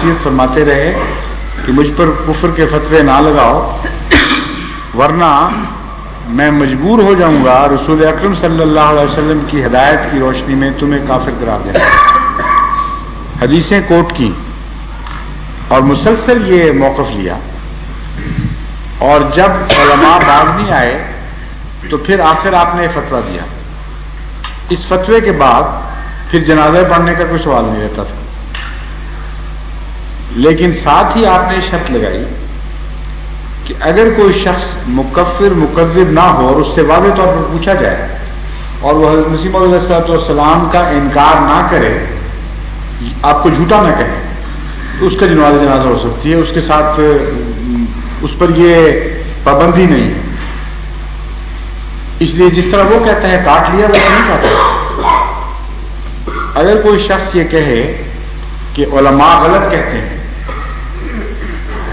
नसीहत फरमाते रहे कि मुझ पर कुफ्र के फतवे ना लगाओ, वरना मैं मजबूर हो जाऊंगा रसूल अकरम सल्लल्लाहु अलैहि वसल्लम की हिदायत की रोशनी में तुम्हें काफिर करार देना। हदीसें कोट की और मुसलसल ये मौक़िफ़ लिया, और जब उलमा बाज नहीं आए तो फिर आखिर आपने फतवा दिया। इस फतवे के बाद फिर जनाजा पढ़ने का कोई सवाल नहीं रहता था, लेकिन साथ ही आपने शर्त लगाई कि अगर कोई शख्स मुकफ्फिर मुकज़्ज़िब ना हो और उससे वाज़ेह तौर पर पूछा जाए और वह हज़रत मसीह मौऊद अलैहिस्सलाम का इनकार ना करे, आपको झूठा ना कहे, तो उसका जनाजा हो सकती है। उसके साथ उस पर ये पाबंदी नहीं है। इसलिए जिस तरह वो कहता है काट लिया, वो नहीं काटा। अगर कोई शख्स ये कहे कि उलमा गलत कहते हैं,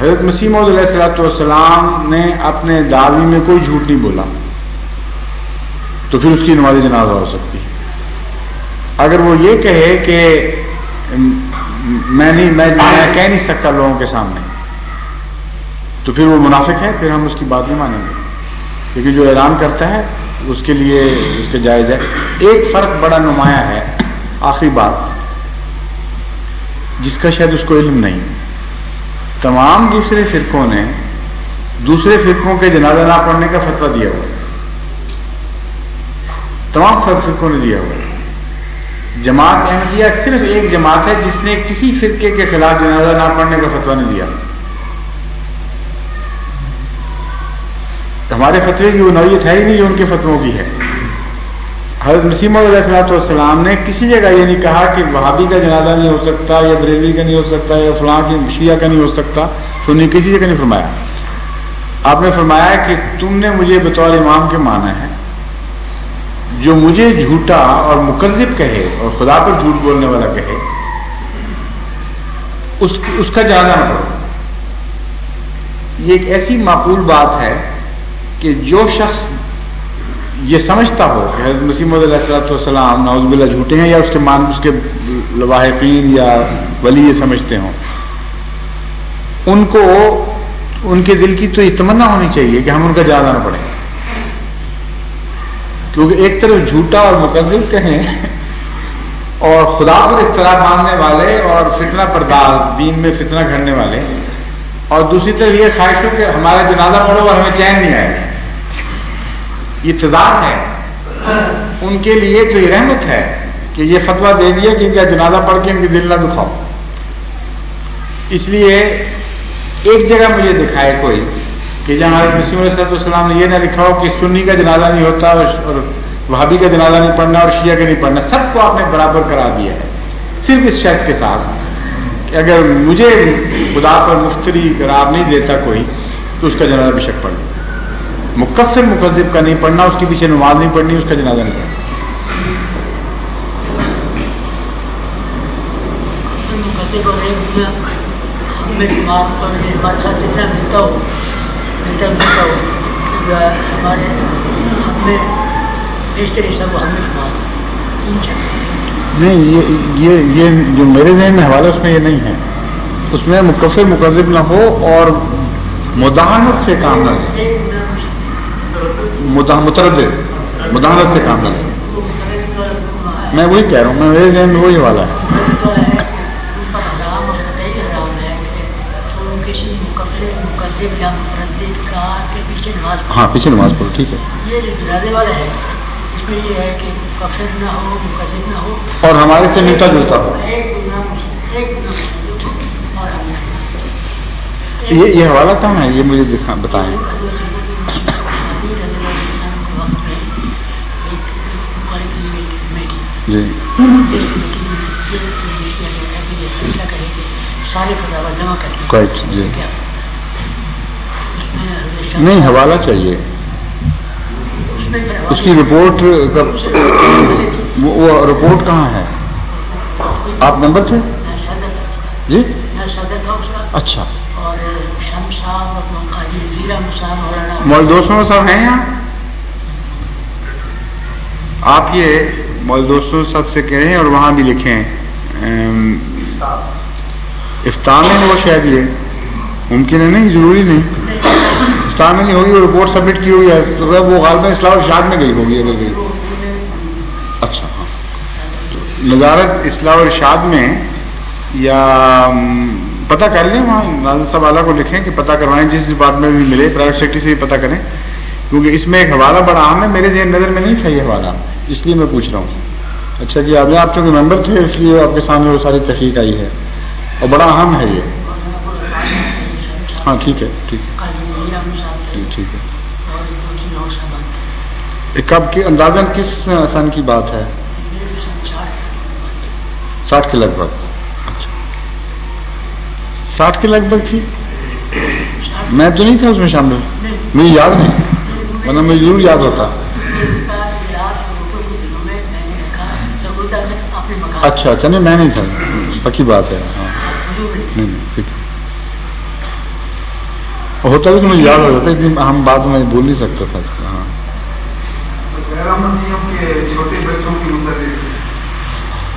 हज़रत मसीह मौऊद अलैहिस्सलाम ने अपने दावी में कोई झूठ नहीं बोला, तो फिर उसकी नमाज़ जनाजा हो सकती है। अगर वो ये कहे कि मैं कह नहीं सकता लोगों के सामने, तो फिर वो मुनाफिक है, फिर हम उसकी बात नहीं मानेंगे, क्योंकि जो ऐलान करता है उसके लिए उसके जायज़ है। एक फ़र्क बड़ा नुमाया है, आखिरी बात जिसका शायद उसको इल्म नहीं। तमाम दूसरे फ़िरक़ों ने दूसरे फ़िरक़ों के जनाजा ना पढ़ने का फतवा दिया हुआ, तमाम फ़िरक़ों ने दिया हुआ। जमात अहमदिया सिर्फ एक जमात है जिसने किसी फ़िरक़े के खिलाफ जनाजा ना पढ़ने का फतवा नहीं दिया। हमारे फतवे की वो नौयत है ही नहीं जो उनके फतवों की है। हज़रत मसीह मौऊद अलैहिस्सलाम ने किसी जगह ये नहीं कहा कि वहाबी का जनाजा नहीं हो सकता, या बरेलवी का नहीं हो सकता, या फलां की शिया का नहीं हो सकता, सुन्नी किसी जगह नहीं फरमाया। आपने फरमाया कि तुमने मुझे बतौर इमाम के माना है, जो मुझे झूठा और मुकज़्ज़िब कहे और खुदा पर झूठ बोलने वाला कहे, उसका जनाजा न पढ़ो। ये एक ऐसी माकूल बात है कि जो शख्स ये समझता हो कि हज़रत मसीह मौऊद अलैहिस्सलाम नाउज़ुबिल्लाह झूठे हैं, या उसके लवाहिकीन या वली ये समझते हों, उनको उनके दिल की तो ये तमन्ना होनी चाहिए कि हम उनका जनाजा न पढ़ें। क्योंकि एक तरफ झूठा और मुकज़्ज़िब कहें और खुदा पर इख्तलाफ मानने वाले और फितना परदाज, दीन में फितना करने वाले, और दूसरी तरफ ये ख्वाहिश हो कि हमारा जनाजा पढ़ो और हमें चैन नहीं आएगा, ये तज़ाद है। उनके लिए तो ये रहमत है कि ये फतवा दे दिया कि इनका जनाजा पढ़ के इनकी दिल ना दुखाओ। इसलिए एक जगह मुझे दिखाए कोई कि जहाँ हज़रत मसीह मौऊद अलैहिस्सलाम ने यह ना लिखा हो कि सुन्नी का जनाजा नहीं होता और वहाबी का जनाजा नहीं पढ़ना और शिया का नहीं पढ़ना, सबको आपने बराबर करा दिया है, सिर्फ इस शर्त के साथ कि अगर मुझे खुदा पर मुफ्तरी करार नहीं देता कोई, तो उसका जनाजा बेशक पढ़। मुकफ्फिर मुकज़्ज़िब का नहीं पढ़ना, उसके पीछे नमाज नहीं पढ़नी, उसका जनाजा नहीं पढ़ना। नहीं, ये जो मेरे ज़हन में हवाला उसमें ये नहीं है। उसमें मुकफ्फिर मुकज़्ज़िब ना हो और मुदाहनत से काम ना ले, मुदाहनत से काम ना ले। मैं वही कह रहा हूँ, मैं मेरे ज़हन में वही वाला है। हाँ, पीछे नमाज पढ़ो, ठीक है। ये जो जनाजे वाला है, इसमें ये है कि काफिर ना हो, मुकज़्ज़िब ना हो, और हमारे से मिलता जुलता हो। ये हवाला कहाँ है, ये मुझे बताएं। जी, करेक्ट जी। नहीं, हवाला चाहिए, उसकी रिपोर्ट का, वो रिपोर्ट कहाँ है? आप नंबर थे जी? अच्छा, मौल दोस्तों सब हैं यहाँ? आप ये मौल दोस्तों सब से कहें और वहाँ भी लिखें افتاح میں وہ شاید یہ ممکن ہے نہیں، ضروری نہیں، افتاح میں نہیں ہوگی، وہ رپورٹ سبمٹ کی ہوئی ہے تو وہ غالباً اصلاح ارشاد میں گئی ہوگی اگر گئی. اچھا ہاں، نظارت اصلاح ارشاد میں یا پتہ کر لیں، وہاں ناظر صاحب اعلیٰ کو لکھیں کہ پتہ کروائیں، جس ڈپارٹمنٹ میں بھی ملے پرائیویٹ سیکٹری سے بھی پتہ کریں، کیونکہ اس میں ایک حوالہ بڑا اہم ہے. میرے ذہن نظر میں نہیں تھا یہ حوالہ، اس لیے میں پوچھ رہا ہوں. اچھا جی، آپ تو ممبر تھے اس لیے آپ کے سامنے وہ ساری تحقیق آئی ہے اور بڑا اہم ہے یہ. ہاں ٹھیک ہے، ٹھیک ہے. کب کی اندازاً کس سن کی بات ہے؟ 60 کے لگ بھگ. اچھا 60 کے لگ بھگ تھی. میں تو نہیں تھا اس میں شامل، مجھے یاد نہیں، ورنہ مجھے ضرور یاد ہوتا. اچھا اچھا، نہیں میں نہیں تھا، پکی بات ہے. ہاں نہیں ٹھیک ہے، ہوتا بھی تو مجھے یاد ہو جاتا، اتنی اہم بات میں بول نہیں سکتا تھا. ہاں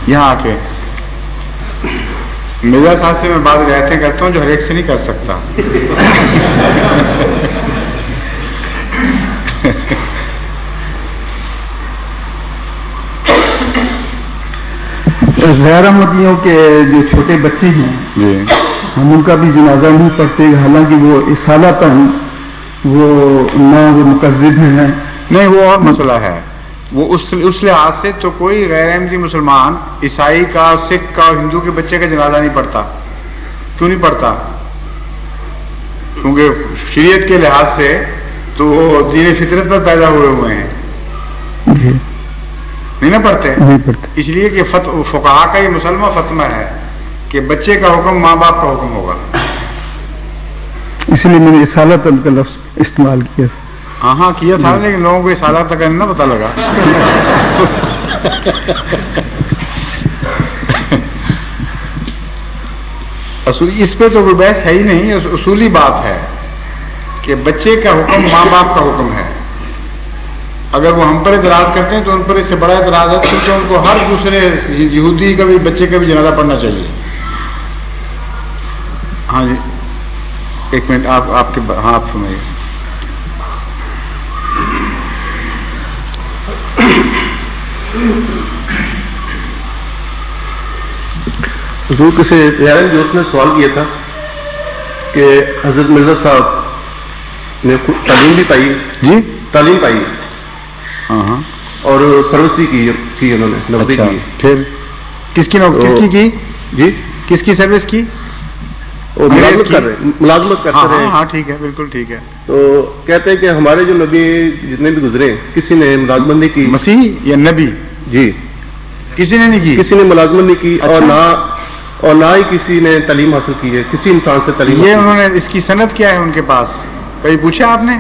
یہاں آ کے میرا ساتھ سے میں بات رعایتیں کرتا ہوں جو ہر ایک سے نہیں کر سکتا. غیر احمدیوں کے جو چھوٹے بچے ہیں جی، ہم ان کا بھی جنازہ نہیں پڑھتے، حالانکہ وہ اصالتاً وہ نہ وہ مکذب ہیں. نہیں وہ اور مسئلہ ہے، وہ اس لحاظ سے تو کوئی غیر احمدی مسلمان عیسائی کا، سکھ کا اور ہندو کے بچے کا جنازہ نہیں پڑھتا. کیوں نہیں پڑھتا؟ کیونکہ شریعت کے لحاظ سے تو وہ دین فطرت پر پیدا ہوئے ہیں. جی نہیں نہ پڑھتے، نہیں پڑھتے. اس لیے کہ فقہا کا یہ مسلمہ فتوہ ہے کہ بچے کا حکم ماں باپ کا حکم ہوگا. اس لیے میں نے اصالتاً کا لفظ استعمال کیا. ہاں کیا تھا، لیکن لوگوں کو اس حالات تک نہ پتہ لگا. اس پہ تو کوئی بحث ہے ہی نہیں، اصولی بات ہے کہ بچے کا حکم ماں باپ کا حکم ہے. اگر وہ ہم پر اعتراض کرتے ہیں تو ان پر اس سے بڑا اعتراض ہے، کیونکہ ان کو ہر دوسرے یہودی کا بھی بچے کا بھی جنازہ پڑھنا چاہیے. ہاں جی ایک منٹ، آپ کے ہاں آپ سنائیے. حضور کسی غیر دوست نے سوال کیا تھا کہ حضرت مرزا صاحب نے تعلیم بھی پائی. جی تعلیم پائی. ہاں اور سروس بھی کی انہوں نے، نوکری کی. پھر کس کی کی؟ جی کس کی سروس کی؟ ملازمت کر رہے ہیں. ہاں ٹھیک ہے، بالکل ٹھیک ہے. تو کہتے ہیں کہ ہمارے جو نبی جتنے بھی گزرے کسی نے ملازمت نہیں کی. مسیح یا نبی؟ جی کسی نے نہیں کی، کسی نے ملازمت نہیں کی. اور نہ ہی کسی نے تعلیم حاصل کی ہے، کسی انسان سے تعلیم. یہ انہوں نے اس کی سند کیا ہے ان کے پاس؟ کہیں پوچھا آپ نے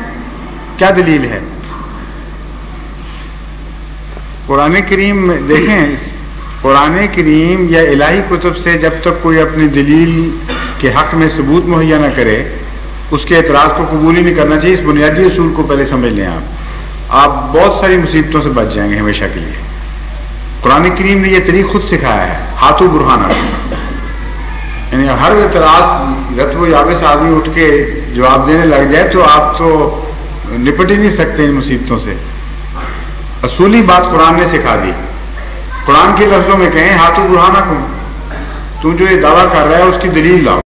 کیا دلیل ہے؟ قرآن کریم میں دیکھیں، قرآن کریم یا الہی کتب سے جب تک کوئی اپنی دلیل کے حق میں ثبوت مہیا نہ کرے اس کے اعتراض کو قبول ہی نہیں کرنا چاہیے. اس بنیادی اصول کو پہلے سمجھ لیں. آپ بہت ساری مصیبتوں سے بچ جائیں گے ہمیشہ کے لیے. قرآن کریم نے یہ طریق خود سکھایا ہے، ہاتھوں برہانہ. یعنی ہر اعتراض رتب و یابس آدمی اٹھ کے جواب دینے لگ جائے تو آپ تو نپٹ ہی نہیں سکتے ان مصیبتوں سے. اصولی بات قرآن نے سکھا دی. قرآن کے لفظوں میں کہیں ہاتھوں برہانہ کم، تو جو یہ دعویٰ کر رہا ہے اس کی دلیل لاؤ.